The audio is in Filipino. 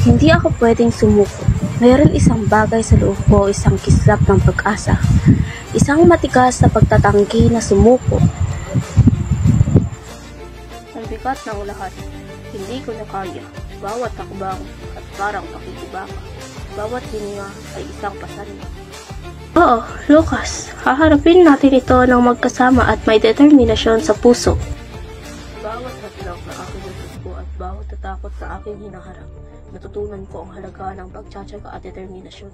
Hindi ako pwedeng sumuko. Mayroon isang bagay sa loob ko, isang kislap ng pag-asa. Isang matigas na pagtatanggi na sumuko. Ang bigat ng lahat, hindi ko na kaya. Bawat takbang at parang pakikibaka. Bawat hininga ay isang pasanin. Oo, Lucas, haharapin natin ito ng magkasama at may determinasyon sa puso. Bawat hadlang na aking natutupo at bawat tatakot na aking hinaharap, natutunan ko ang halaga ng pagtsatsaga at determinasyon.